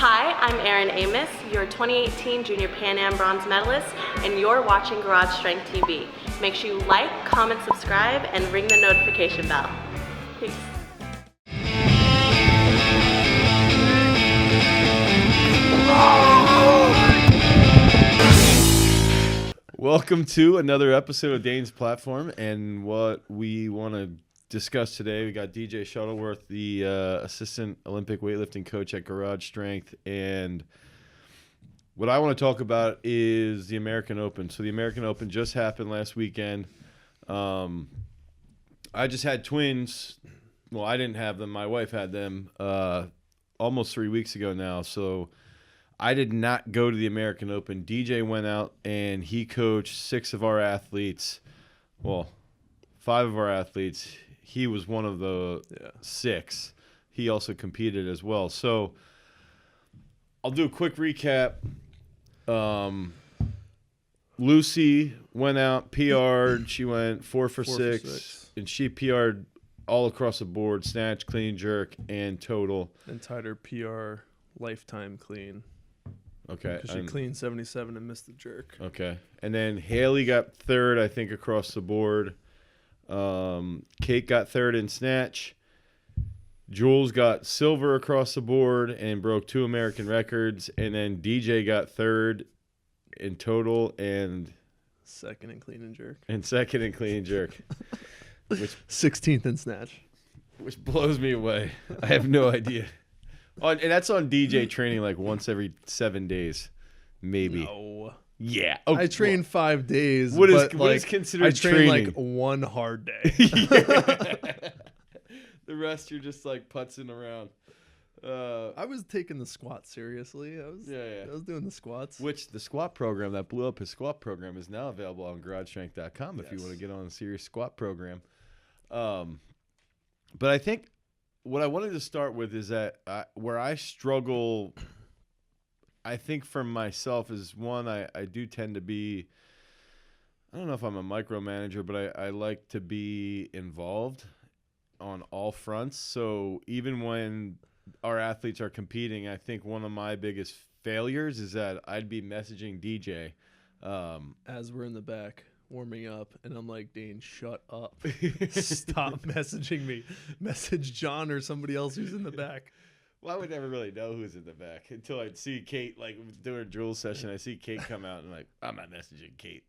Hi, I'm Erin Amos, your 2018 Junior Pan Am bronze medalist, and you're watching Garage Strength TV. Make sure you like, comment, subscribe, and ring the notification bell. Peace. Welcome to another episode of Dane's Platform, and what we want to discuss today, we got DJ Shuttlesworth, the assistant Olympic weightlifting coach at Garage Strength, and what I want to talk about is the American Open. So the American Open just happened last weekend. I just had twins. Well, I didn't have them. My wife had them almost 3 weeks ago now, so I did not go to the American Open. DJ went out and he coached 6 of our athletes. Well, 5 of our athletes. He was one of the 6. He also competed as well. So I'll do a quick recap. Lucy went out, PR'd. She went 4 for 6. And she PR'd all across the board, snatch, clean, jerk, and total. And tied her PR lifetime clean. Okay. Because she cleaned 77 and missed the jerk. Okay. And then Haley got 3rd, I think, across the board. Kate got 3rd in snatch. Jules got silver across the board and broke 2 American records. And then DJ got 3rd in total and 2nd in clean and jerk. And 2nd in clean and jerk. Which 16th in snatch. Which blows me away. I have no idea. And that's on DJ training like once every 7 days, maybe. No. Yeah. Oh, I train 5 days. What is like, considered I train training? like one hard day. The rest you're just like putzing around. I was taking the squat seriously. I was doing the squats. Which the squat program that blew up his squat program is now available on GarageStrength.com if you want to get on a serious squat program. But I think what I wanted to start with is that where I struggle, I think for myself is one, I do tend to be, I don't know if I'm a micromanager, but I like to be involved on all fronts. So even when our athletes are competing, I think one of my biggest failures is that I'd be messaging DJ. As we're in the back warming up, and I'm like, Dane, shut up. Stop messaging me. Message John or somebody else who's in the back. Well, I would never really know who's in the back until I'd see Kate, like doing a drill session. I see Kate come out and like, I'm not messaging Kate.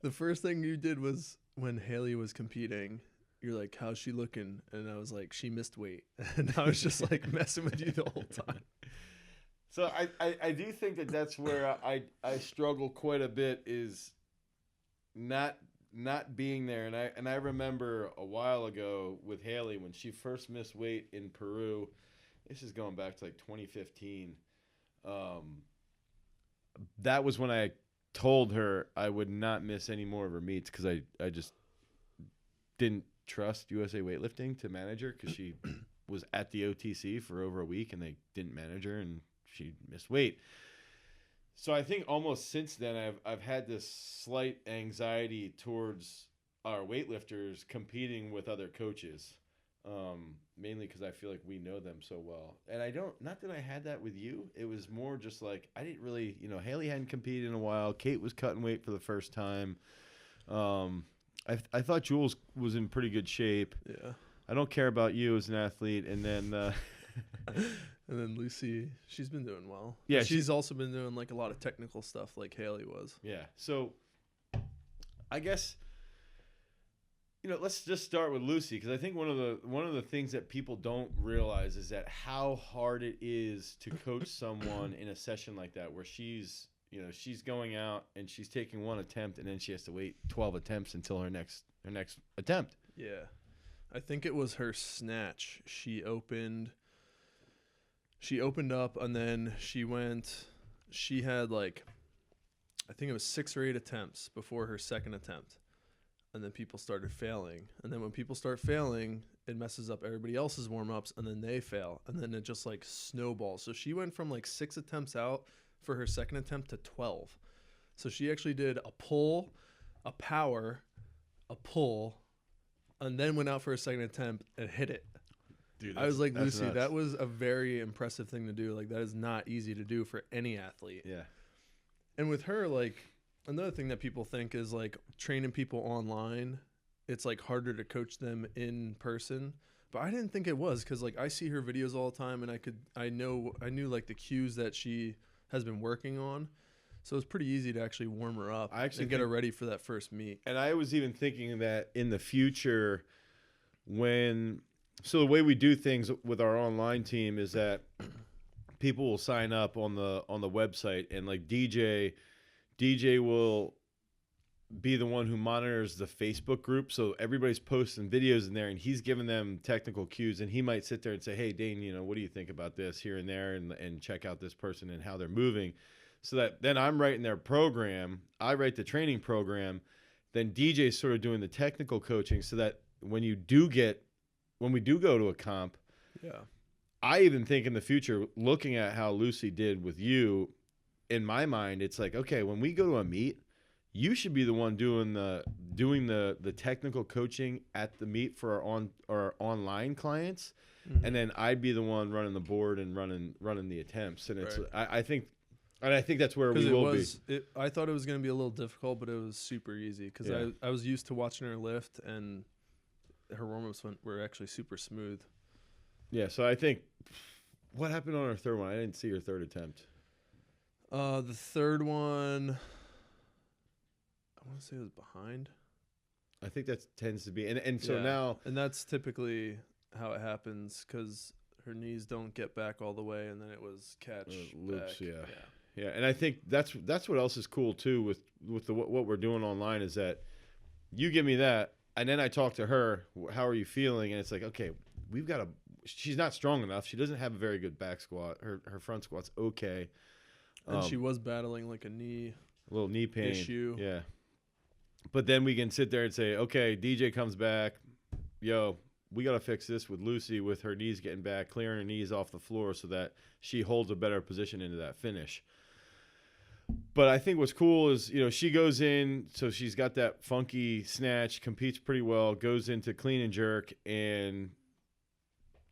The first thing you did was when Haley was competing, you're like, how's she looking? And I was like, she missed weight. And I was just like messing with you the whole time. So I do think that that's where I struggle quite a bit is not being there. And I remember a while ago with Haley when she first missed weight in Peru. This is going back to like 2015. That was when I told her I would not miss any more of her meets because I just didn't trust USA Weightlifting to manage her because she was at the OTC for over a week and they didn't manage her and she missed weight. So I think almost since then I've had this slight anxiety towards our weightlifters competing with other coaches, mainly because I feel like we know them so well. And not that I had that with you. It was more just like I didn't really, Haley hadn't competed in a while. Kate was cutting weight for the first time. I thought Jules was in pretty good shape. Yeah. I don't care about you as an athlete. And then and then Lucy, she's been doing well. Yeah, she's also been doing like a lot of technical stuff like Haley was. Yeah. So I guess let's just start with Lucy because I think one of the things that people don't realize is that how hard it is to coach someone in a session like that where she's going out and she's taking one attempt and then she has to wait 12 attempts until her next attempt. Yeah. I think it was her snatch. She opened up and then she had like, I think it was 6 or 8 attempts before her second attempt. And then people started failing. And then when people start failing, it messes up everybody else's warm-ups and then they fail. And then it just like snowballs. So she went from like 6 attempts out for her second attempt to 12. So she actually did a pull, a power, a pull, and then went out for a second attempt and hit it. Dude, I was like, that's Lucy, nuts. that was a very impressive thing to do. Like, that is not easy to do for any athlete. Yeah. And with her, like, another thing that people think is like training people online, it's like harder to coach them in person. But I didn't think it was, because like I see her videos all the time, and I knew like the cues that she has been working on. So it's pretty easy to actually warm her up and get her ready for that first meet. And I was even thinking that in the future, so the way we do things with our online team is that people will sign up on the website, and like DJ will be the one who monitors the Facebook group. So everybody's posting videos in there, and he's giving them technical cues, and he might sit there and say, hey, Dane, what do you think about this here and there, and check out this person and how they're moving. So that then I'm writing their program, I write the training program, then DJ's sort of doing the technical coaching, so that when we do go to a comp, Yeah. I even think in the future, looking at how Lucy did with you, in my mind, it's like, okay, when we go to a meet, you should be the one doing the technical coaching at the meet for our online clients, and then I'd be the one running the board and running the attempts. And it's I think that's where we will be. I thought it was going to be a little difficult, but it was super easy, because I was used to watching her lift, and her warm-ups were actually super smooth. Yeah, so I think what happened on her third one? I didn't see her third attempt. The third one, I want to say it was behind. I think that tends to be, and so now, and that's typically how it happens, because her knees don't get back all the way, and then it was catch loops, back. Yeah, and I think that's what else is cool too with what we're doing online, is that you give me that, and then I talk to her. How are you feeling? And it's like, okay, she's not strong enough. She doesn't have a very good back squat. Her front squat's okay. And she was battling like a little knee pain issue. Yeah. But then we can sit there and say, okay, DJ comes back. Yo, we got to fix this with Lucy, with her knees getting back, clearing her knees off the floor so that she holds a better position into that finish. But I think what's cool is, she goes in, so she's got that funky snatch, competes pretty well, goes into clean and jerk, and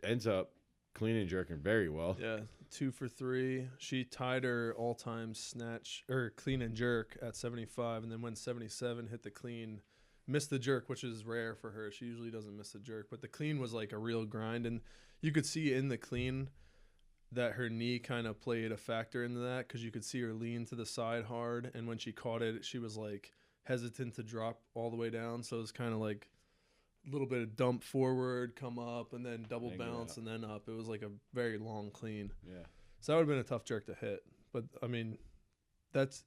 ends up clean and jerking very well. Yeah, 2 for 3. She tied her all-time snatch or clean and jerk at 75, and then went 77, hit the clean, missed the jerk, which is rare for her. She usually doesn't miss the jerk, but the clean was like a real grind, and you could see in the clean that her knee kind of played a factor into that, because you could see her lean to the side hard, and when she caught it, she was like hesitant to drop all the way down, so it was kind of like a little bit of dump forward, come up, and then double bounce, and then up. It was like a very long clean. Yeah. So that would have been a tough jerk to hit. But, I mean,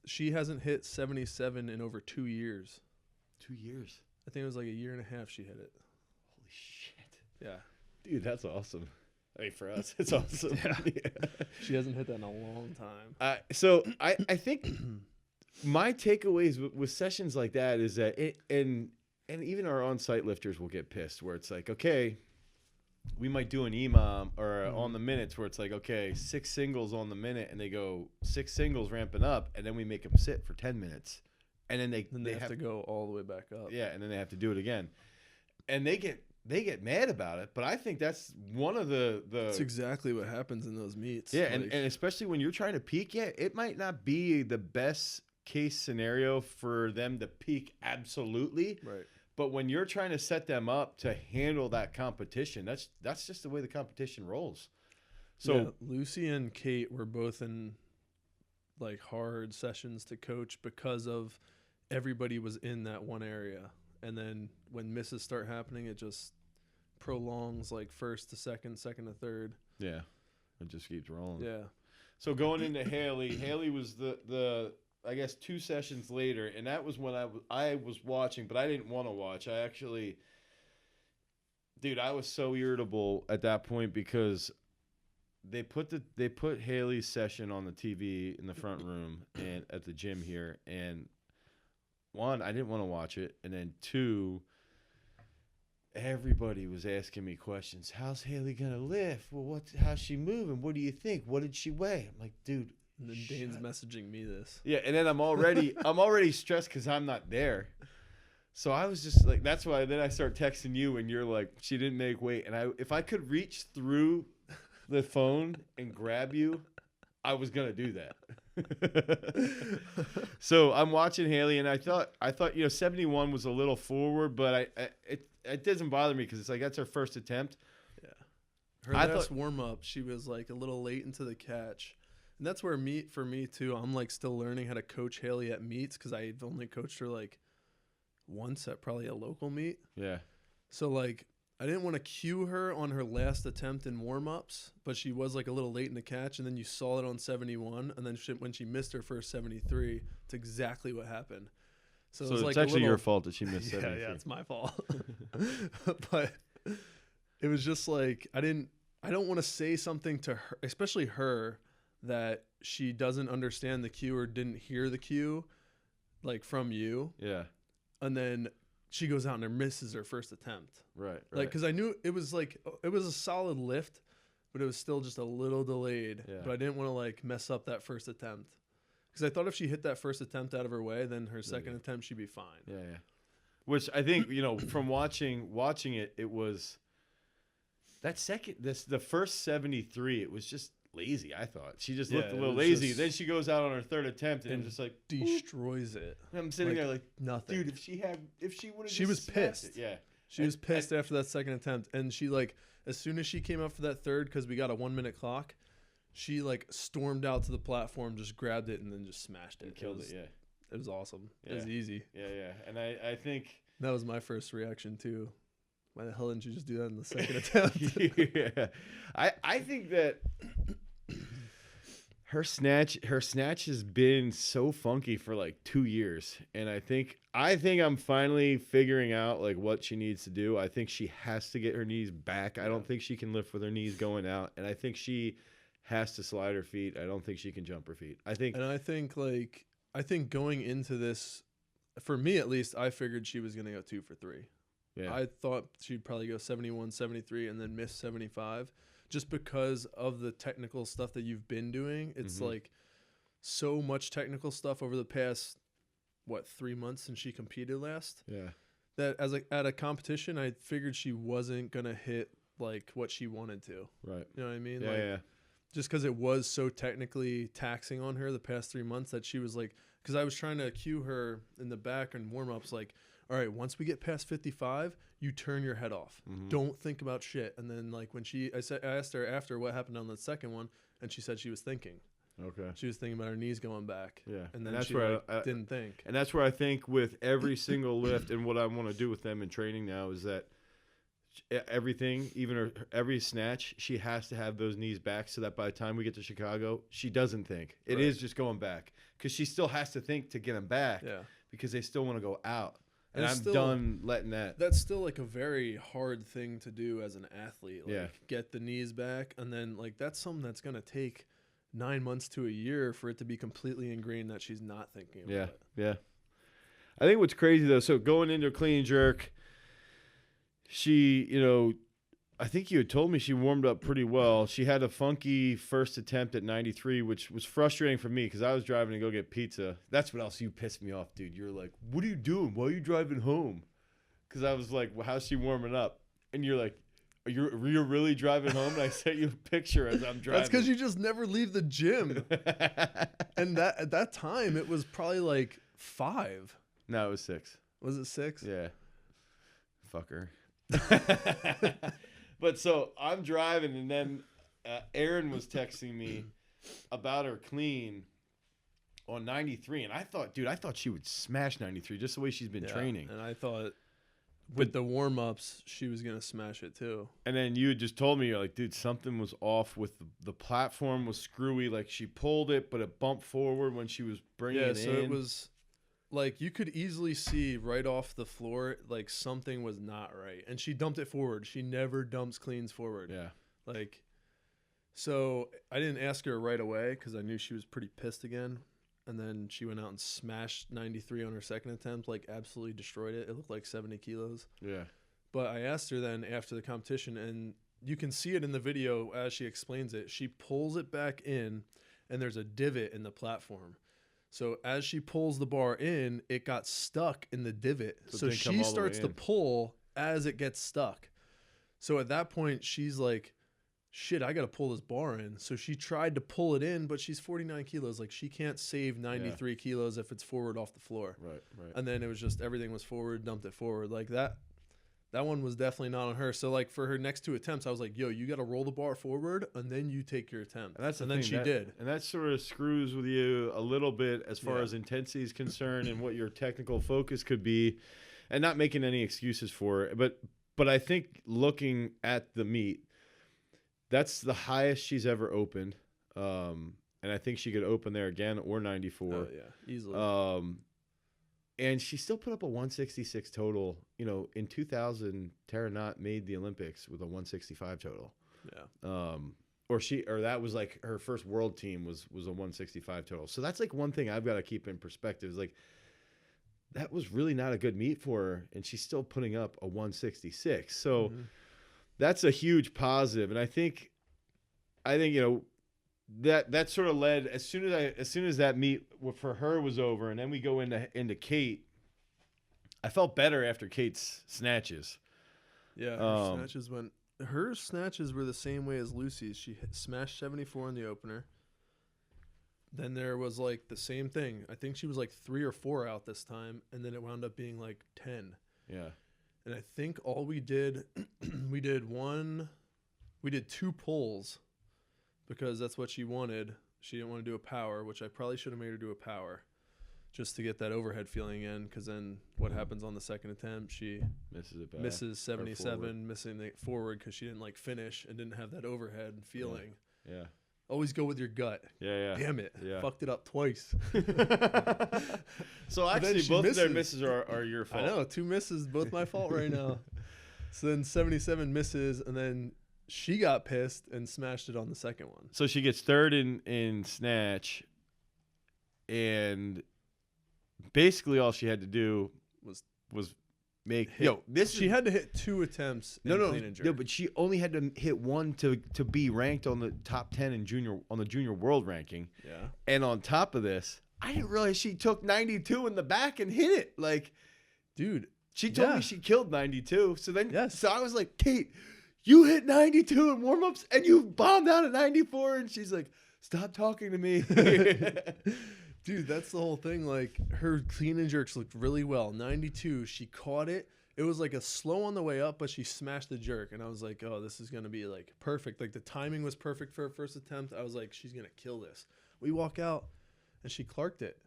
she hasn't hit 77 in over 2 years. 2 years? I think it was like a year and a half she hit it. Holy shit. Yeah. Dude, that's awesome. I mean, for us, it's awesome. Yeah. She hasn't hit that in a long time. So I think my takeaways with sessions like that is that and even our on-site lifters will get pissed, where it's like, okay, we might do an EMOM or on the minutes where it's like, okay, 6 singles on the minute, and they go 6 singles ramping up, and then we make them sit for 10 minutes. And then they have to go all the way back up. Yeah, and then they have to do it again. And they get mad about it, but I think that's one of the That's exactly what happens in those meets. Yeah, and especially when you're trying to peak, it might not be the best case scenario for them to peak absolutely. Right. But when you're trying to set them up to handle that competition, that's just the way the competition rolls. So yeah, Lucy and Kate were both in like hard sessions to coach because of everybody was in that one area. And then when misses start happening, it just prolongs like first to second, second to third. Yeah, it just keeps rolling. Yeah. So going into Haley was the I guess 2 sessions later, and that was when I was watching, but I didn't want to watch. I actually, dude, I was so irritable at that point because they put Haley's session on the TV in the front room and at the gym here, and 1, I didn't want to watch it, and then 2, everybody was asking me questions. How's Haley gonna lift? Well, how's she moving? What do you think? What did she weigh? I'm like, dude. And then Dane's messaging me this. Yeah, and then I'm already stressed because I'm not there. So I was just like, that's why then I start texting you and you're like, she didn't make weight. And if I could reach through the phone and grab you, I was going to do that. So I'm watching Haley and I thought, 71 was a little forward, but it doesn't bother me because it's like, that's her first attempt. Yeah. Her last warm up, she was like a little late into the catch. And that's where for me too, I'm like still learning how to coach Haley at meets because I've only coached her like once at probably a local meet. Yeah. So like I didn't want to cue her on her last attempt in warm-ups, but she was like a little late in the catch, and then you saw it on 71, and then when she missed her first 73, it's exactly what happened. So it was it's like actually your fault that she missed 73. Yeah, it's my fault. But it was just like I don't want to say something to her, especially her, that she doesn't understand the cue or didn't hear the cue like from you. Yeah. And then she goes out and misses her first attempt. Right. Like, because I knew it was a solid lift, but it was still just a little delayed. Yeah. But I didn't want to like mess up that first attempt. Because I thought if she hit that first attempt out of her way, then her second attempt she'd be fine. Yeah, yeah. Which I think, from watching it, it was that the first 73, it was just lazy, I thought. She just looked a little lazy. Then she goes out on her third attempt and just like destroys it. And I'm sitting there like nothing. Dude, if she would have, she was pissed. It, yeah. She was pissed after that second attempt, and she like as soon as she came up for that third, because we got a 1 minute clock, she like stormed out to the platform, just grabbed it, and then just smashed it. And killed it. Yeah. It was awesome. Yeah. It was easy. Yeah, yeah. And I think that was my first reaction too. Why the hell didn't you just do that in the second attempt? Yeah. I think that her snatch has been so funky for like 2 years, and I think I'm finally figuring out like what she needs to do. I think she has to get her knees back. I don't think she can lift with her knees going out, and I think she has to slide her feet. I don't think she can jump her feet. I think going into this, for me at least, I figured she was gonna go 2 for 3. Yeah. I thought she'd probably go 71, 73, and then miss 75. Just because of the technical stuff that you've been doing. It's like so much technical stuff over the past, 3 months since she competed last? Yeah. That at a competition, I figured she wasn't going to hit like what she wanted to. Right. You know what I mean? Yeah, yeah. Just because it was so technically taxing on her the past 3 months that she was like, because I was trying to cue her in the back and warm-ups like, all right, once we get past 55, you turn your head off. Don't think about shit. And then like when I asked her after what happened on the second one, and she said she was thinking. Okay. She was thinking about her knees going back. Yeah. And then that's she where I didn't think. And that's where I think with every single lift and what I want to do with them in training now is that everything, even every snatch, she has to have those knees back so that by the time we get to Chicago, she doesn't think. It is just going back because she still has to think to get them back because they still want to go out. And I'm done letting that. That's still like a very hard thing to do as an athlete. Like get the knees back. And then like that's something that's going to take 9 months to a year for it to be completely ingrained that she's not thinking about it. Yeah. I think what's crazy though, so going into a clean and jerk, she, I think you had told me she warmed up pretty well. She had a funky first attempt at 93, which was frustrating for me because I was driving to go get pizza. That's what else you pissed me off, dude. You're like, what are you doing? Why are you driving home? Because I was like, well, how's she warming up? And you're like, you're really driving home? And I sent you a picture as I'm driving. That's because you just never leave the gym. And at that time, it was probably like 5. No, it was 6. Was it 6? Yeah. Fucker. But so I'm driving, and then Aaron was texting me about her clean on 93, and I thought she would smash 93 just the way she's been training. And I thought with the warm-ups, she was going to smash it too. And then you had just told me, you're like, dude, something was off with the platform was screwy. Like she pulled it, but it bumped forward when she was bringing it in. Yeah, so it was like you could easily see right off the floor, like something was not right. And she dumped it forward. She never dumps cleans forward. Yeah. Like, so I didn't ask her right away because I knew she was pretty pissed again. And then she went out and smashed 93 on her second attempt, like absolutely destroyed it. It looked like 70 kilos. Yeah. But I asked her then after the competition, and you can see it in the video as she explains it. She pulls it back in, and there's a divot in the platform. So as she pulls the bar in, it got stuck in the divot. So it So didn't come she all the starts way to in. pull as it gets stuck. So at that point, she's like, shit, I got to pull this bar in. So she tried to pull it in, but she's 49 kilos. Like, she can't save 93 kilos if it's forward off the floor. Right. And then it was just everything was forward, dumped it forward. Like that one was definitely not on her. So like for her next 2 attempts, I was like, yo, you got to roll the bar forward and then you take your attempt. And that's the and then thing, she did. And that sort of screws with you a little bit as far Yeah. as intensity is concerned and what your technical focus could be, and not making any excuses for it. But I think looking at the meet, that's the highest she's ever opened. And I think she could open there again or 94. Oh, yeah, easily. And she still put up a 166 total. You know, in 2000, Tara Knott made the Olympics with a 165 total. Yeah. Or that was like her first world team was a 165 total. So that's like one thing I've got to keep in perspective is like that was really not a good meet for her, and she's still putting up a 166. So that's a huge positive. And I think you know that sort of led as soon as that meet for her was over, and then we go into Kate. I felt better after Kate's snatches. Yeah, her snatches were the same way as Lucy's. She smashed 74 in the opener. Then there was like the same thing. I think she was like 3 or 4 out this time, and then it wound up being like 10. Yeah. And I think all we did, we did 2 pulls because that's what she wanted. She didn't want to do a power, which I probably should have made her do a power just to get that overhead feeling in, because then what happens on the second attempt? She Misses it back. misses 77, missing the forward because she didn't like finish and didn't have that overhead feeling. Yeah. Always go with your gut. Yeah. Damn it. Yeah. Fucked it up twice. So actually, both of their misses are your fault. I know. 2 misses, both my fault right now. So then 77 misses, and then she got pissed and smashed it on the second one. So she gets third in snatch, and basically all she had to do was make She had to hit 2 attempts in clean and jerk. No, but she only had to hit one to be ranked on the top 10 in the junior world ranking. Yeah. And on top of this, I didn't realize she took 92 in the back and hit it. Like, dude, she told me she killed 92. So then, so I was like, Kate, you hit 92 in warm-ups and you bombed out at 94. And she's like, stop talking to me. Dude, that's the whole thing. Like, her clean and jerks looked really well. 92, she caught it. It was like a slow on the way up, but she smashed the jerk. And I was like, oh, this is going to be like perfect. Like, the timing was perfect for her first attempt. I was like, she's going to kill this. We walk out and she clarked it.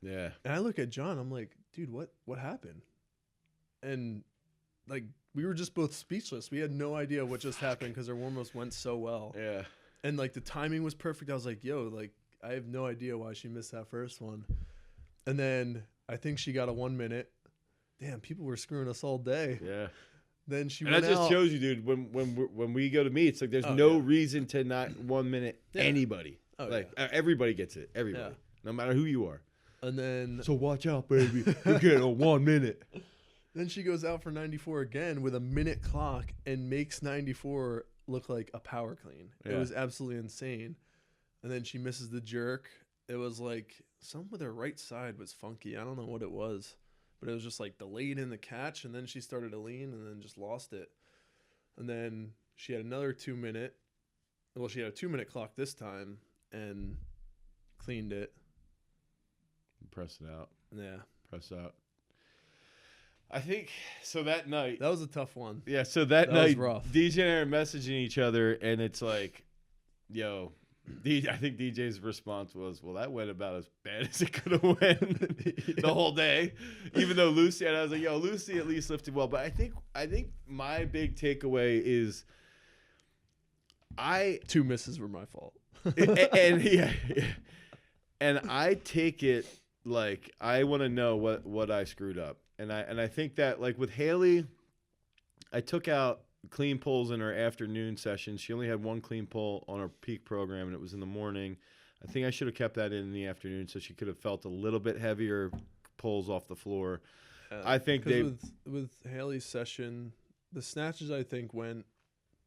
Yeah. And I look at John. I'm like, dude, what happened? And like, we were just both speechless. We had no idea what just happened because our warm-ups went so well. Yeah. And like, the timing was perfect. I was like, yo, like, I have no idea why she missed that first one. And then I think she got a 1 minute. Damn, people were screwing us all day. Yeah. Then she and went that just out. shows you, dude, when we go to meets, like, there's no reason to not 1 minute anybody. Everybody gets it. Everybody. No matter who you are. And then... So watch out, baby. You're getting a 1 minute. Then she goes out for 94 again with a minute clock and makes 94 look like a power clean. Yeah. It was absolutely insane. And then she misses the jerk. It was like something with her right side was funky. I don't know what it was, but it was just like delayed in the catch. And then she started to lean and then just lost it. And then she had another 2 minute. Well, she had a 2 minute clock this time and cleaned it. Press it out. Yeah. Press out. I think so that night. That was a tough one. Yeah. So that night, was rough. DJ and I are messaging each other, and it's like, yo. I think DJ's response was, well, that went about as bad as it could have went the whole day. Even though Lucy, and I was like, yo, Lucy at least lifted well. But I think my big takeaway is 2 misses were my fault. and I take it like I want to know what I screwed up. And I think that, like, with Haley, I took out clean pulls in her afternoon session. She only had 1 clean pull on her peak program, and it was in the morning. I think I should have kept that in the afternoon so she could have felt a little bit heavier pulls off the floor. I think with Haley's session, the snatches I think went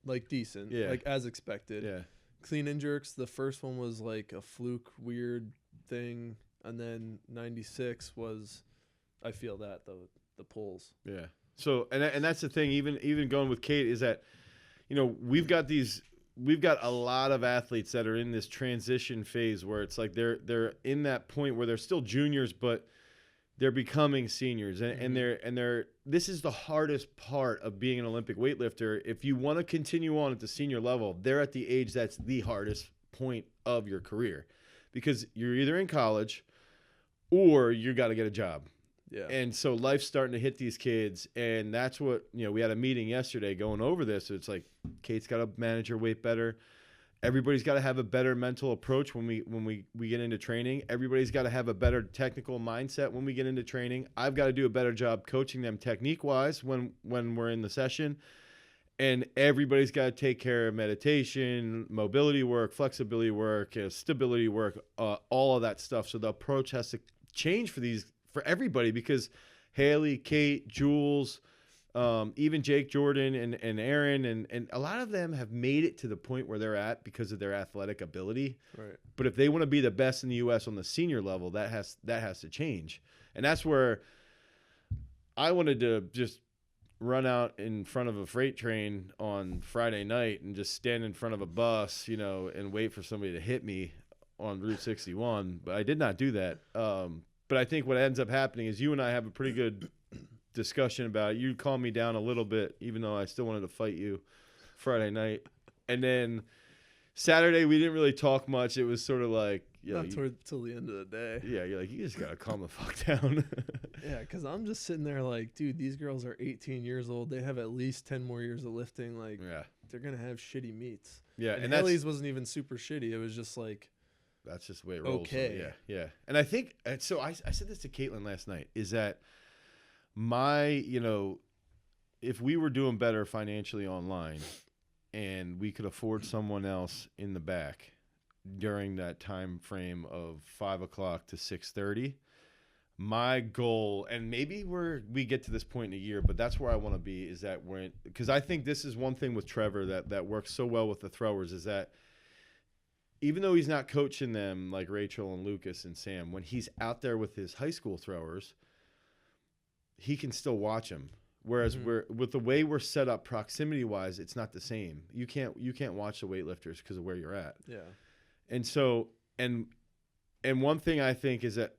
like decent, like as expected. Yeah. Clean and jerks, the first one was like a fluke weird thing. And then 96 was, I feel that, the pulls. Yeah. So, and that's the thing, even going with Kate, is that, you know, we've got a lot of athletes that are in this transition phase where it's like they're in that point where they're still juniors, but they're becoming seniors, and they're this is the hardest part of being an Olympic weightlifter. If you want to continue on at the senior level, they're at the age that's the hardest point of your career, because you're either in college or you got to get a job. Yeah. And so life's starting to hit these kids, and that's what, you know, we had a meeting yesterday going over this. It's like Kate's got to manage her weight better. Everybody's got to have a better mental approach when we get into training. Everybody's got to have a better technical mindset when we get into training. I've got to do a better job coaching them technique-wise when we're in the session. And everybody's got to take care of meditation, mobility work, flexibility work, stability work, all of that stuff. So the approach has to change for everybody, because Haley, Kate, Jules, even Jake, Jordan, and Aaron, and a lot of them have made it to the point where they're at because of their athletic ability. Right. But if they want to be the best in the U.S. on the senior level, that has to change. And that's where I wanted to just run out in front of a freight train on Friday night and just stand in front of a bus, you know, and wait for somebody to hit me on Route 61. But I did not do that. But I think what ends up happening is you and I have a pretty good discussion about it. You calmed me down a little bit, even though I still wanted to fight you Friday night. And then Saturday, we didn't really talk much. It was sort of like, Not till the end of the day. Yeah, you're like, you just got to calm the fuck down. Yeah, because I'm just sitting there like, dude, these girls are 18 years old. They have at least 10 more years of lifting. Like, yeah, they're going to have shitty meets. Yeah, and Haley's wasn't even super shitty. It was just like, that's just the way it rolls. Okay. So yeah. And I think, so I said this to Caitlin last night, is that if we were doing better financially online and we could afford someone else in the back during that time frame of 5 o'clock to 6:30, my goal, and maybe we get to this point in a year, but that's where I want to be, is that because I think this is one thing with Trevor that works so well with the throwers, is that even though he's not coaching them like Rachel and Lucas and Sam, when he's out there with his high school throwers, he can still watch them. Whereas with the way we're set up proximity wise, it's not the same. You can't watch the weightlifters because of where you're at. yeah. And so, and one thing I think is that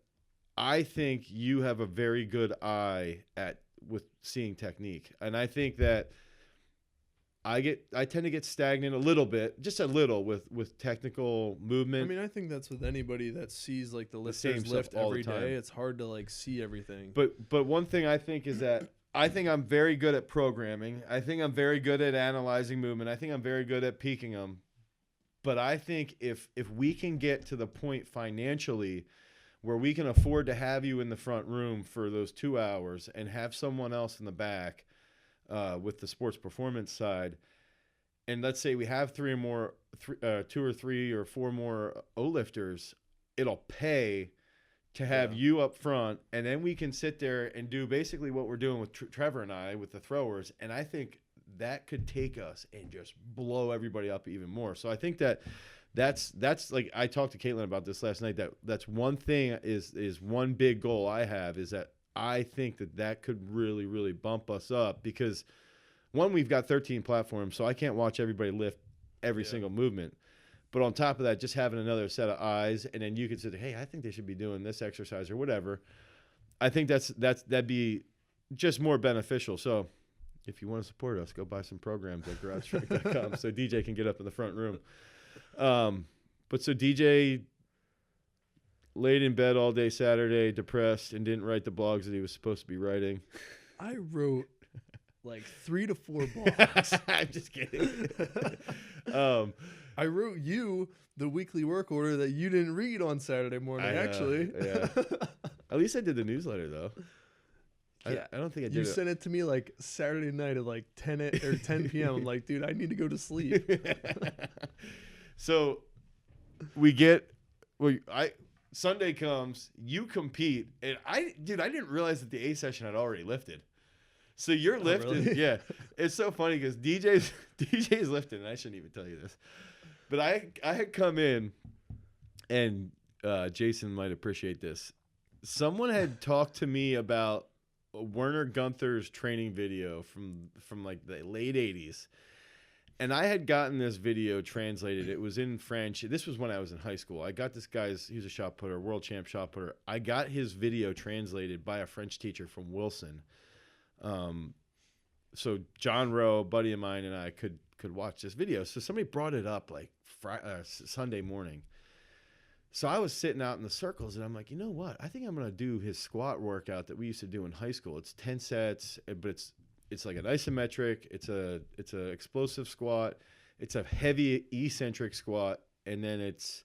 I think you have a very good eye with seeing technique. And I think that I tend to get stagnant a little bit, just a little with technical movement. I mean, I think that's with anybody that sees like the lifters lift every day. It's hard to like see everything. But one thing I think is that I think I'm very good at programming. I think I'm very good at analyzing movement. I think I'm very good at peaking them. But I think if we can get to the point financially where we can afford to have you in the front room for those 2 hours and have someone else in the back with the sports performance side, and let's say we have 2 or 3 or 4 more O-lifters, it'll pay to have you up front, and then we can sit there and do basically what we're doing with Trevor and I with the throwers, and I think that could take us and just blow everybody up even more. So I think that's like, I talked to Caitlin about this last night, that's one thing is one big goal I have, is that I think that could really, really bump us up, because one, we've got 13 platforms, so I can't watch everybody lift every single movement. But on top of that, just having another set of eyes, and then you could say, hey, I think they should be doing this exercise or whatever. I think that'd be just more beneficial. So if you want to support us, go buy some programs at GarageStrength.com so DJ can get up in the front room. But so DJ laid in bed all day Saturday, depressed, and didn't write the blogs that he was supposed to be writing. I wrote like 3 to 4 blogs. I'm just kidding. I wrote you the weekly work order that you didn't read on Saturday morning, actually. Yeah. At least I did the newsletter, though. Yeah. I don't think I did You sent it to me like Saturday night at like 10 p.m. I'm like, dude, I need to go to sleep. So Sunday comes, you compete, and I didn't realize that the A session had already lifted. So you're lifting. Really? Yeah. It's so funny because DJ's lifting, and I shouldn't even tell you this. But I had come in, and Jason might appreciate this. Someone had talked to me about Werner Gunther's training video from like the late 80s. And I had gotten this video translated. It was in French. This was when I was in high school. I got this guy's, he was a shot putter, world champ shot putter. I got his video translated by a French teacher from Wilson. So John Rowe, a buddy of mine, and I could watch this video. So somebody brought it up like Sunday morning. So I was sitting out in the circles, and I'm like, you know what? I think I'm going to do his squat workout that we used to do in high school. It's 10 sets, but it's like an isometric. It's a explosive squat. It's a heavy eccentric squat, and then it's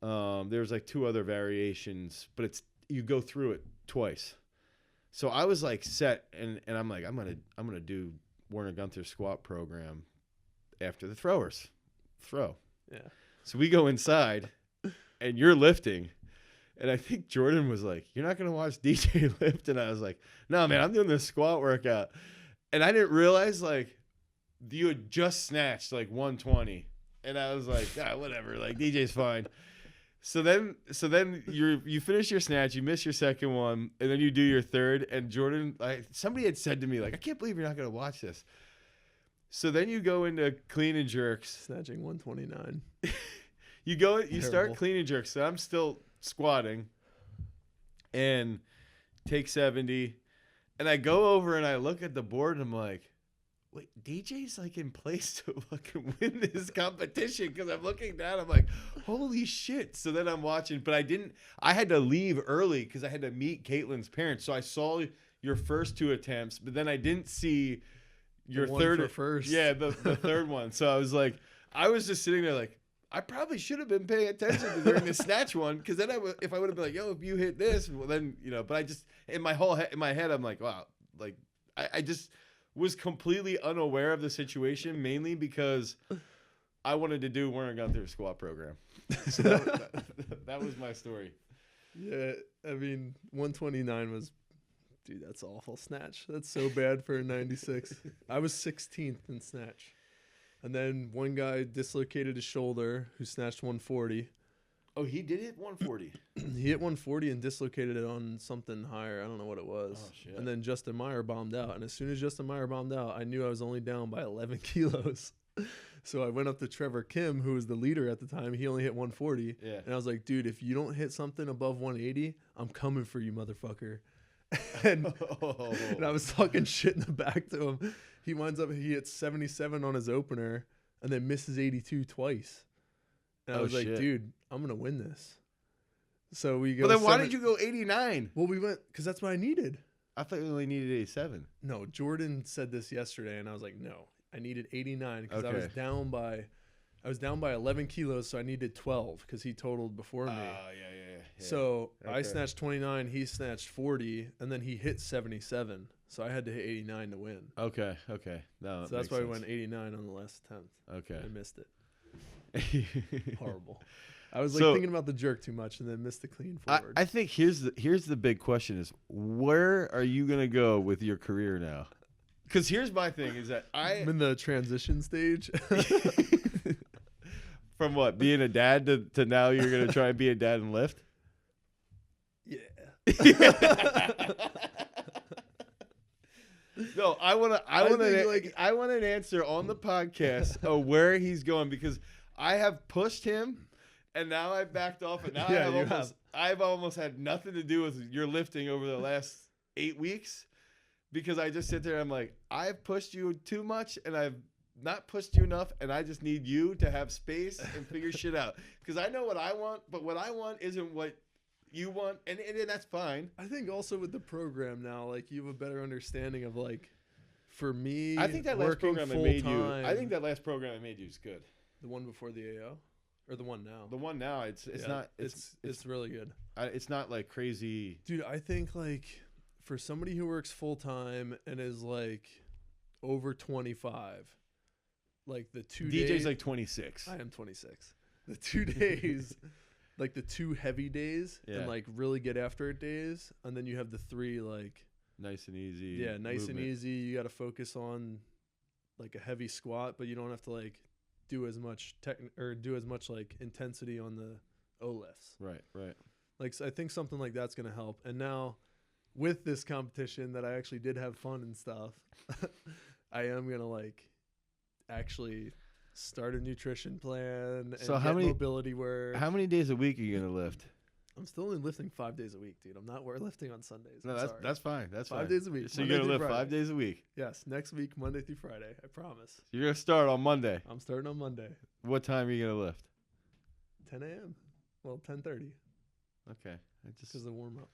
there's like 2 other variations, but it's you go through it twice. So I was like set, and I'm like, I'm gonna do Werner Gunther's squat program after the throw. Yeah. So we go inside, and you're lifting. And I think Jordan was like, you're not going to watch DJ lift? And I was like, no, man, I'm doing this squat workout. And I didn't realize, like, you had just snatched, like, 120. And I was like, whatever. Like, DJ's fine. So then you finish your snatch, you miss your second one, and then you do your third. And Jordan, somebody had said to me, like, I can't believe you're not going to watch this. So then you go into clean and jerks. Snatching 129. You start clean and jerks. So I'm still squatting and take 70, and I go over and I look at the board and I'm like, wait, DJ's like in place to fucking win this competition, because I'm looking down, I'm like, holy shit. So then I'm watching, but I had to leave early because I had to meet Caitlin's parents. So I saw your first 2 attempts, but then I didn't see your third first. Yeah, the third one. So I was just sitting there like, I probably should have been paying attention during the snatch one, because then if I would have been like, yo, if you hit this, well then, but I just, in my head, I'm like, wow, like I just was completely unaware of the situation, mainly because I wanted to do Werner Gunther's squat program. So that was my story. Yeah, I mean, 129 was, dude, that's awful snatch. That's so bad for a 96. I was 16th in snatch. And then one guy dislocated his shoulder who snatched 140. Oh, he did hit 140. He hit 140 and dislocated it on something higher. I don't know what it was. Oh, shit. And then Justin Meyer bombed out. And as soon as Justin Meyer bombed out, I knew I was only down by 11 kilos. So I went up to Trevor Kim, who was the leader at the time. He only hit 140. Yeah. And I was like, dude, if you don't hit something above 180, I'm coming for you, motherfucker. And I was talking shit in the back to him. He hits 77 on his opener and then misses 82 twice. And I was like, dude, I'm going to win this. So we go. But then why did you go 89? Well, we went because that's what I needed. I thought you only needed 87. No, Jordan said this yesterday, and I was like, no, I needed 89 because Okay. I was down by 11 kilos, so I needed 12 because he totaled before me. Yeah. So I Okay. snatched 29, he snatched 40, and then he hit 77. So I had to hit 89 to win. Okay. No, So that's why we went 89 on the last attempt. Okay. I missed it. Horrible. I was So- thinking about the jerk too much and then missed the clean forward. I think here's the big question is, where are you gonna go with your career now? Because here's my thing is that I'm in the transition stage. from what, being a dad to now you're gonna try and be a dad and lift. Yeah. No, I want an answer on the podcast of where he's going, because I have pushed him and now I've backed off, and now Yeah, I've almost had nothing to do with your lifting over the last 8 weeks, because I just sit there and I'm like, I've pushed you too much and I've not pushed you enough, and I just need you to have space and figure shit out, because I know what I want, but what I want isn't what you want, and that's fine. I think also with the program now, you have a better understanding of for me. I think that last program I made you. I think that last program I made you is good. The one before the AO, or the one now. The one now, it's not. It's really good. It's not like crazy. Dude, I think for somebody who works full time and is over 25, the 2 days. DJ's 26. I am 26. The 2 days. The 2 heavy days and really get after it days, and then you have the 3 nice and easy. Yeah, nice movement. and easy. You got to focus on a heavy squat, but you don't have to do as much intensity on O-lifts. Right. Like, so I think something like that's going to help. And now with this competition that I actually did have fun and stuff, I am going to like actually start a nutrition plan and So get mobility work. How many days a week are you going to lift? I'm still only lifting 5 days a week, dude. I'm not lifting on Sundays. No, that's fine. That's 5 fine. days a week. So you're going to lift 5 days a week? Yes, next week, Monday through Friday. I promise. You're going to start on Monday? I'm starting on Monday. What time are you going to lift? 10 a.m. Well, 10:30. Okay. Because the warm up.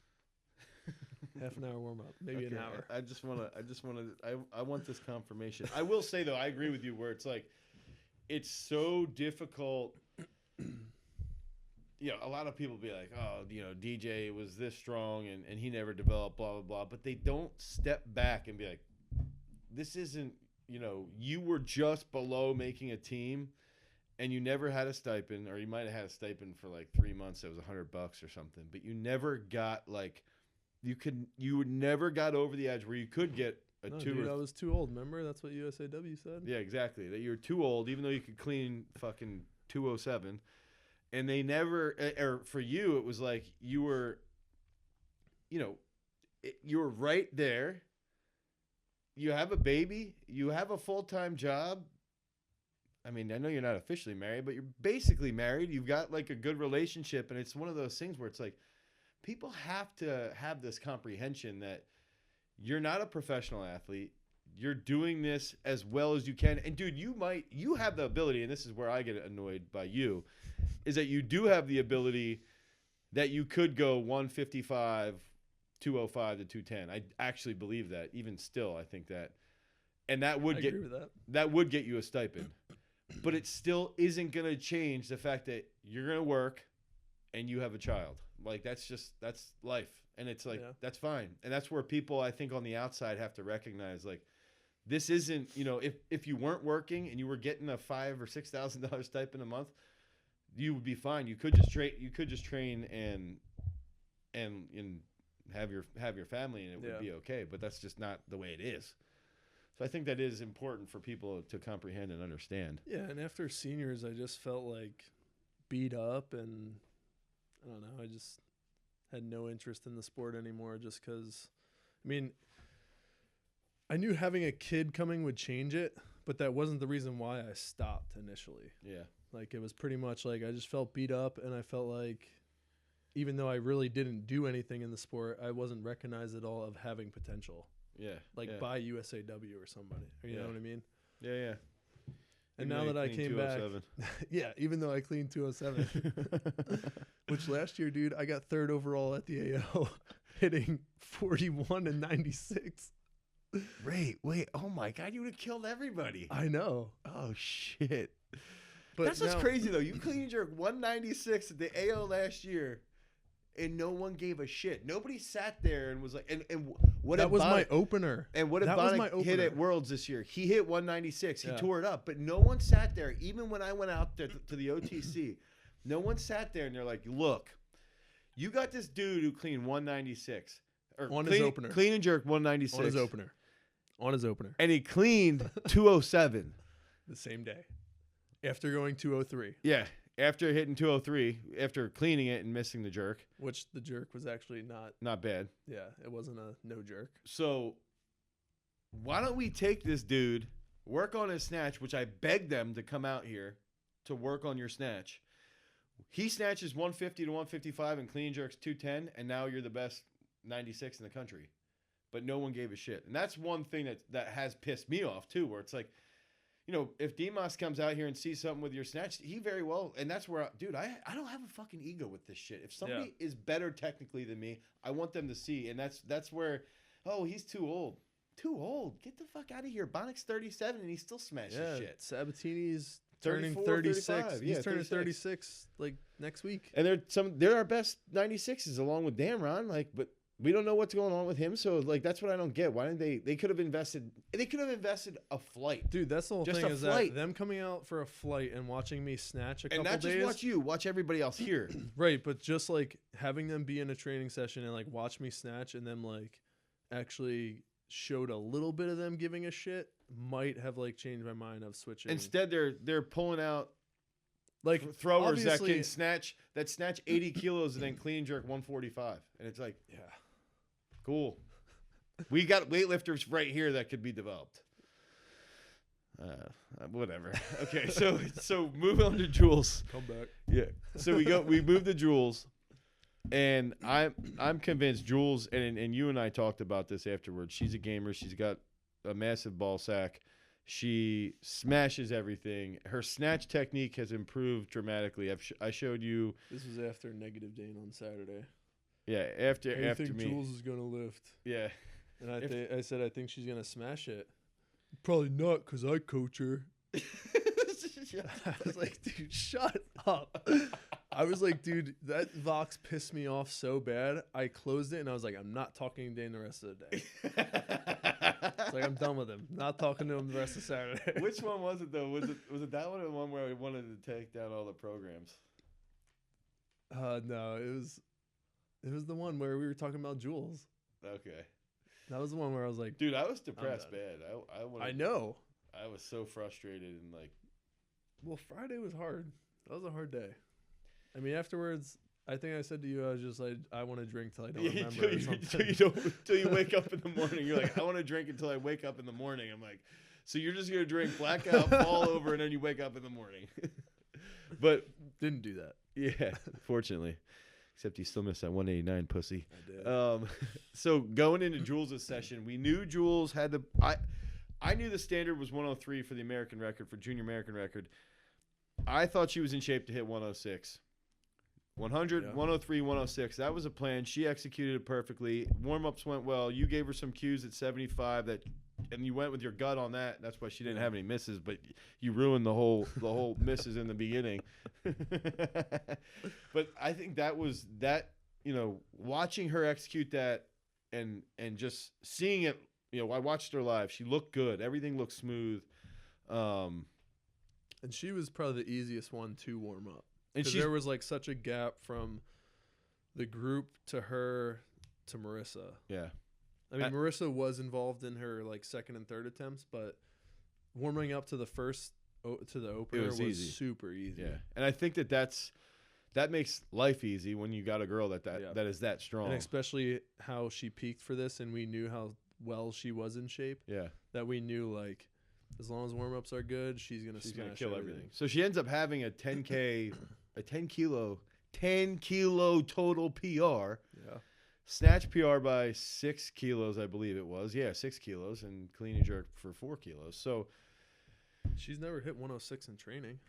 Half an hour warm up, maybe an hour. I want this confirmation. I will say though, I agree with you where it's like, it's so difficult. You know, a lot of people be like, oh, you know, DJ was this strong and he never developed, blah, blah, blah. But they don't step back and be like, this isn't, you know, you were just below making a team and you never had a stipend, or you might have had a stipend for like 3 months. That was $100 or something, but you never got like, you never got over the edge where you could get a Dude, I was too old. Remember? That's what USAW said. Yeah, exactly. That you're too old, even though you could clean fucking 207. And they never, or for you, it was like you were, you know, you were right there. You have a baby. You have a full-time job. I mean, I know you're not officially married, but you're basically married. You've got like a good relationship. And it's one of those things where it's like, people have to have this comprehension that you're not a professional athlete. You're doing this as well as you can. And dude, you have the ability, and this is where I get annoyed by you, is that you do have the ability that you could go 155, 205 to 210. I actually believe that. Even still, I think that. And that would that would get you a stipend. But it still isn't going to change the fact that you're going to work and you have a child. Like, that's life. And it's like, that's fine. And that's where people, I think, on the outside have to recognize, like, this isn't, you know, if you weren't working and you were getting a $5,000 or $6,000 stipend a month, you would be fine. You could just train and have your family, and it would be okay. But that's just not the way it is. So I think that is important for people to comprehend and understand. Yeah, and after seniors, I just felt like beat up, and I don't know. I just had no interest in the sport anymore, just because, I mean, I knew having a kid coming would change it, but that wasn't the reason why I stopped initially. Yeah. Like, it was pretty much like I just felt beat up, and I felt like even though I really didn't do anything in the sport, I wasn't recognized at all of having potential. Yeah. Like by USAW or somebody. You know what I mean? Yeah, yeah. And now that I came back, yeah, even though I cleaned 207, which last year, dude, I got 3rd overall at the AO, hitting 41 and 96. Wait, oh my God, you would have killed everybody. I know. Oh shit. But that's what's crazy though. You clean and jerk 196 at the AO last year, and no one gave a shit. Nobody sat there and was like, and what that was my opener. And what did Bonnick hit at Worlds this year? He hit 196. He tore it up, but no one sat there. Even when I went out there to the OTC, no one sat there and they're like, look, you got this dude who cleaned 196 on his opener, clean and jerk 196 on his opener, and he cleaned 207 the same day after going 203. Yeah. After hitting 203, after cleaning it and missing the jerk. Which the jerk was actually not bad. Yeah, it wasn't a no jerk. So why don't we take this dude, work on his snatch, which I begged them to come out here to work on your snatch. He snatches 150 to 155 and clean jerks 210, and now you're the best 96 in the country. But no one gave a shit. And that's one thing that has pissed me off too, where it's like, you know, if Dimas comes out here and sees something with your snatch, he very well, and that's where, dude, I don't have a fucking ego with this shit. If somebody is better technically than me, I want them to see, and that's where, oh, he's too old. Too old. Get the fuck out of here. Bonnick's 37 and he still smashes shit. Sabatini's turning 36. He's turning 36 like next week. And they're our best 96s along with Damron, like, but we don't know what's going on with him, so like that's what I don't get. Why didn't they could have invested a flight. Dude, that's the whole thing is that them coming out for a flight and watching me snatch a couple days. And not just watch everybody else here. Right, but just like having them be in a training session and like watch me snatch and them like actually showed a little bit of them giving a shit might have like changed my mind of switching. Instead they're pulling out like throwers that obviously- can snatch 80 kilos and then clean and jerk 145, and it's like, Yeah. cool. We got weightlifters right here that could be developed. Whatever. Okay, so move on to Jules. Come back. Yeah. So we moved to Jules, and I'm convinced Jules, and you and I talked about this afterwards. She's a gamer. She's got a massive ball sack. She smashes everything. Her snatch technique has improved dramatically. I showed you. This was after negative Dane on Saturday. Yeah, after I think me. Jules is gonna lift. Yeah. And I said I think she's gonna smash it. Probably not, cause I coach her. I was like, dude, shut up. I was like, dude, that Vox pissed me off so bad. I closed it and I was like, I'm not talking to Dane the rest of the day. It's like, I'm done with him. Not talking to him the rest of Saturday. Which one was it though? Was it that one or the one where I wanted to take down all the programs? No, it was the one where we were talking about Jules. Okay. That was the one where I was like, Dude, I was depressed bad. I know. I was so frustrated and like. Well, Friday was hard. That was a hard day. I mean, afterwards, I think I said to you, I was just like, I want to drink till I don't remember or something. Till you wake up in the morning. You're like, I want to drink until I wake up in the morning. I'm like, so you're just going to drink, blackout, fall over, and then you wake up in the morning. But didn't do that. Yeah, fortunately. Except you still missed that 189 pussy. I did. So going into Jules' session, we knew Jules had the... I knew the standard was 103 for the American record, for junior American record. I thought she was in shape to hit 106. 100, 103, 106. That was a plan. She executed it perfectly. Warm-ups went well. You gave her some cues at 75 and you went with your gut on that. That's why she didn't have any misses, but you ruined the whole misses in the beginning. But I think watching her execute that and just seeing it, I watched her live. She looked good. Everything looked smooth. And she was probably the easiest one to warm up. And there was like such a gap from the group to her to Marissa. Yeah. I mean, Marissa was involved in her like second and third attempts, but warming up to the first to the opener was easy. Super easy. Yeah. And I think that makes life easy when you got a girl that is that strong. And especially how she peaked for this, and we knew how well she was in shape. Yeah. That we knew like as long as warm-ups are good, she's gonna kill everything. So she ends up having a 10K, a 10 kilo total PR. Yeah. Snatch PR by 6 kilos, I believe it was. Yeah, 6 kilos, and clean and jerk for 4 kilos. So she's never hit 106 in training.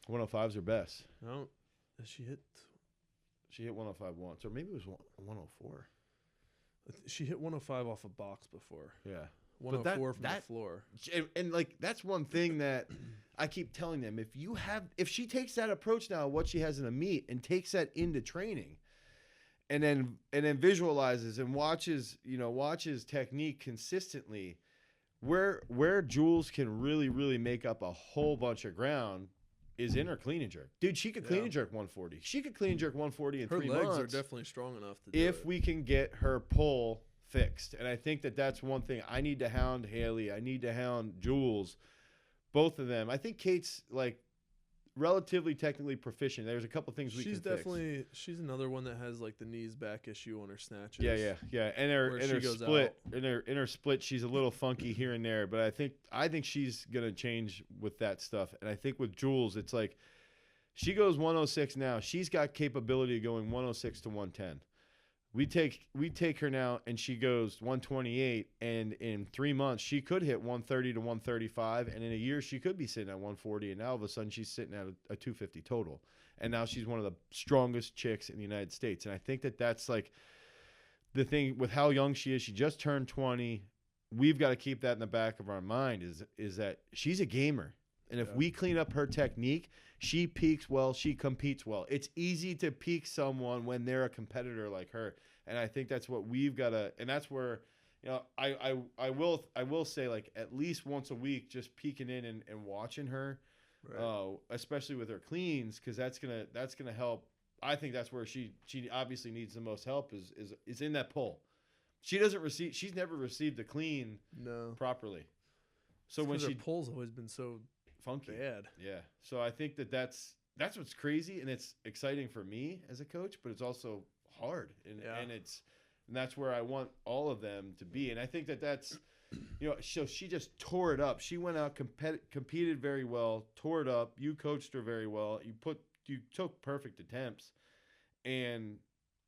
105's her best. No, she hit 105 once, or maybe it was 104. She hit 105 off a box before. Yeah. 104 from the floor. And like that's one thing that I keep telling them. If she takes that approach now, what she has in a meet, and takes that into training, and then visualizes and watches technique consistently, where Jules can really make up a whole bunch of ground is in her clean and jerk. Dude, she could clean and jerk 140. She could clean and jerk 140 in 3 months. Her legs are definitely strong enough to do if we can get her pull fixed. And I think that's one thing. I need to hound Haley. I need to hound Jules. Both of them. I think Kate's like relatively technically proficient. There's a couple things she's another one that has like the knees back issue on her snatches. Yeah. And her split, she's a little funky here and there, but I think she's gonna change with that stuff. And I think with Jules, it's like she goes 106 now. She's got capability of going 106 to 110. We take her now, and she goes 128, and in 3 months she could hit 130 to 135, and in a year she could be sitting at 140, and now all of a sudden she's sitting at a 250 total, and now she's one of the strongest chicks in the United States. And I think that's like the thing with how young she is. She just turned 20. We've got to keep that in the back of our mind is that she's a gamer. And if we clean up her technique, she peaks well, she competes well. It's easy to peak someone when they're a competitor like her. And I think that's what we've got to, and that's where, I will say like at least once a week, just peeking in and watching her, especially with her cleans, because that's gonna help. I think that's where she obviously needs the most help is in that pull. She's never received a clean properly. So when her pull's always been so funky. Bad. Yeah. So I think that's that's what's crazy, and it's exciting for me as a coach, but it's also hard, and that's where I want all of them to be. And I think that's, so she just tore it up. She went out, competed very well, tore it up. You coached her very well. You took perfect attempts, and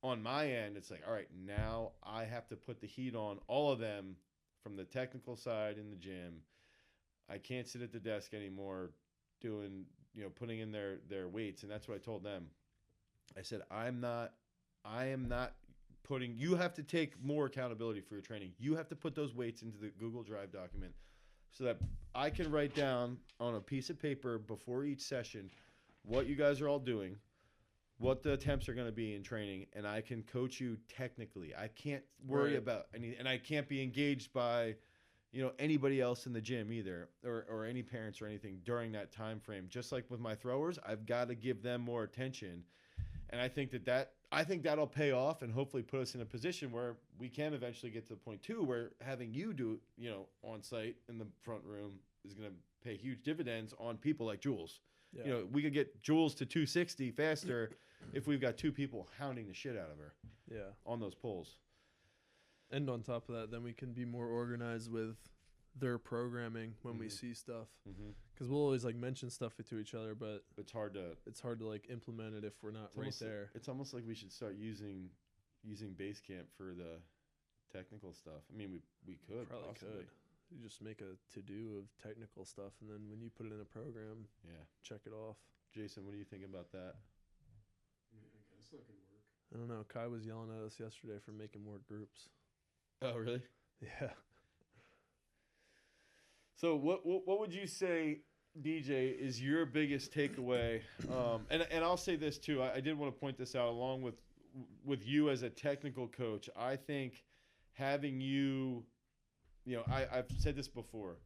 on my end, it's like, all right, now I have to put the heat on all of them from the technical side in the gym. I can't sit at the desk anymore doing, putting in their weights. And that's what I told them. I said, I am not putting, you have to take more accountability for your training. You have to put those weights into the Google Drive document so that I can write down on a piece of paper before each session what you guys are all doing, what the attempts are going to be in training, and I can coach you technically. I can't worry about any, and I can't be engaged by, anybody else in the gym either, or any parents or anything during that time frame. Just like with my throwers, I've got to give them more attention, and I think that'll pay off and hopefully put us in a position where we can eventually get to the point too, where having you do, on site in the front room is going to pay huge dividends on people like Jules. Yeah. We could get Jules to 260 faster if we've got two people hounding the shit out of her. Yeah. On those pulls. And on top of that, then we can be more organized with their programming when we see stuff. Because we'll always mention stuff to each other, but it's hard to implement it if we're not right there. It's almost like we should start using Basecamp for the technical stuff. I mean, we could probably possibly. Could. You just make a to-do of technical stuff, and then when you put it in a program, check it off. Jason, what do you think about that? I guess that could work. I don't know. Kai was yelling at us yesterday for making more groups. Oh, really? Yeah. So what would you say, DJ, is your biggest takeaway? And I'll say this too. I did want to point this out along with you as a technical coach. I think having you, I've said this before,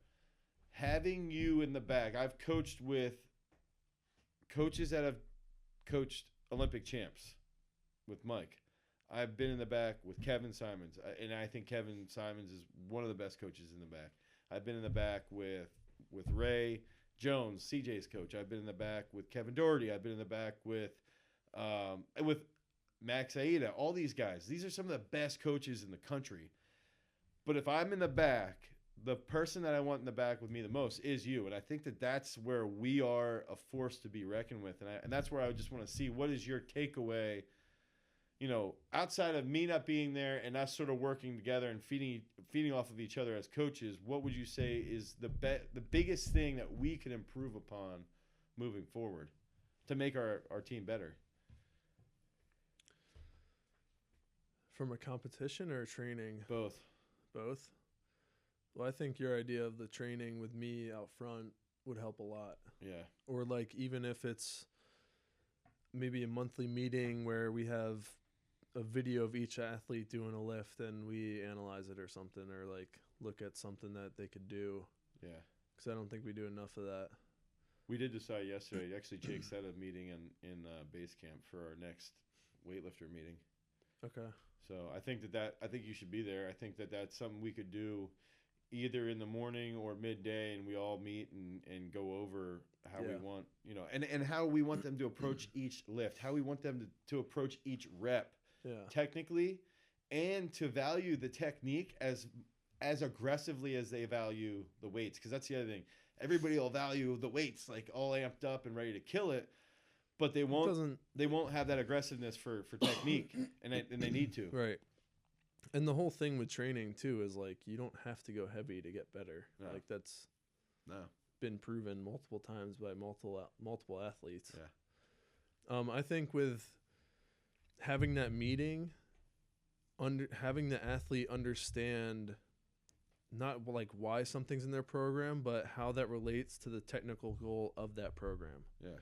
having you in the back. I've coached with coaches that have coached Olympic champs with Mike. I've been in the back with Kevin Simons, and I think Kevin Simons is one of the best coaches in the back. I've been in the back with Ray Jones, CJ's coach. I've been in the back with Kevin Doherty. I've been in the back with Max Aida. All these guys. These are some of the best coaches in the country. But if I'm in the back, the person that I want in the back with me the most is you. And I think that's where we are a force to be reckoned with. And that's where I just want to see, what is your takeaway, outside of me not being there and us sort of working together and feeding off of each other as coaches. What would you say is the biggest thing that we can improve upon moving forward to make our team better? From a competition or training? Both. Well, I think your idea of the training with me out front would help a lot. Yeah. Or even if it's maybe a monthly meeting where we have a video of each athlete doing a lift and we analyze it or something, or look at something that they could do. Yeah. Because I don't think we do enough of that. We did decide yesterday. Actually, Jake set a meeting in Basecamp for our next weightlifter meeting. Okay. So I think I think you should be there. I think that's something we could do either in the morning or midday, and we all meet and go over how we want, and how we want them to approach each lift, how we want them to approach each rep technically, and to value the technique as aggressively as they value the weights. Because that's the other thing. Everybody will value the weights all amped up and ready to kill it. But they won't have that aggressiveness for technique, and they need to. Right. And the whole thing with training too is you don't have to go heavy to get better. No. That's been proven multiple times by multiple athletes. Yeah. I think with having that meeting, having the athlete understand not why something's in their program, but how that relates to the technical goal of that program. Yeah.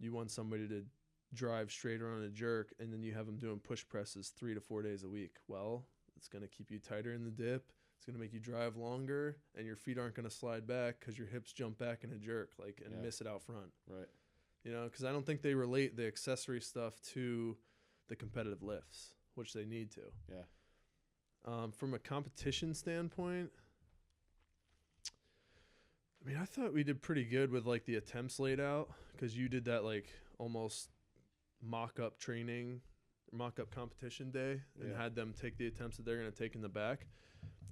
You want somebody to drive straight around a jerk, and then you have them doing push presses 3 to 4 days a week. Well, it's going to keep you tighter in the dip. It's going to make you drive longer, and your feet aren't going to slide back because your hips jump back in a jerk, and miss it out front. Right. Because I don't think they relate the accessory stuff to the competitive lifts, which they need to. Yeah. From a competition standpoint, I mean, I thought we did pretty good with like the attempts laid out, because you did that like almost mock-up training, mock-up competition day, and had them take the attempts that they're going to take in the back.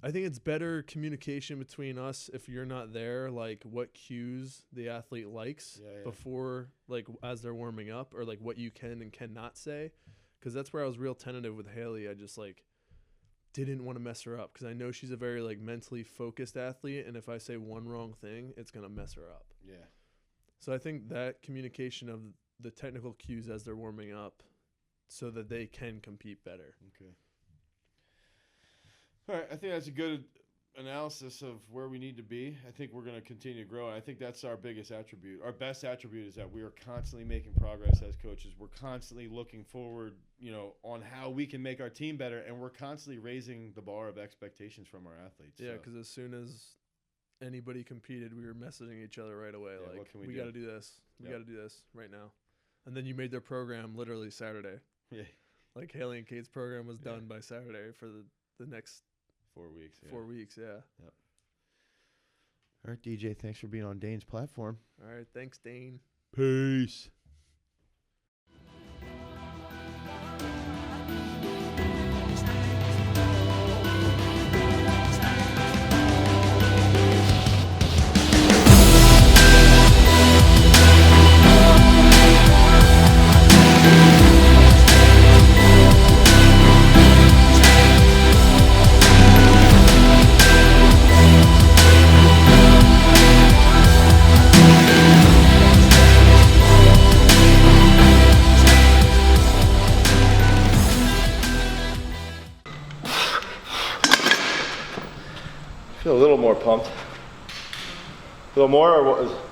I think it's better communication between us if you're not there, like what cues the athlete likes before, like as they're warming up, or like what you can and cannot say. Because that's where I was real tentative with Haley. I just like didn't want to mess her up, because I know she's a very like mentally focused athlete, and if I say one wrong thing, it's going to mess her up. Yeah. So I think that communication of the technical cues as they're warming up, so that they can compete better. Okay. All right, I think that's a good analysis of where we need to be. I think we're going to continue to grow, and I think that's our biggest attribute. Our best attribute is that we are constantly making progress as coaches. We're constantly looking forward, on how we can make our team better, and we're constantly raising the bar of expectations from our athletes. Yeah, because as soon as anybody competed, we were messaging each other right away, what like, can we we do? got to do this. We got to do this right now. And then you made their program literally Saturday. Yeah. Like Haley and Kate's program was done by Saturday for the next 4 weeks. 4 weeks, yeah. Yep. All right, DJ, thanks for being on Dane's platform. All right, thanks, Dane. Peace. Feel a little more pumped. A little more, or what?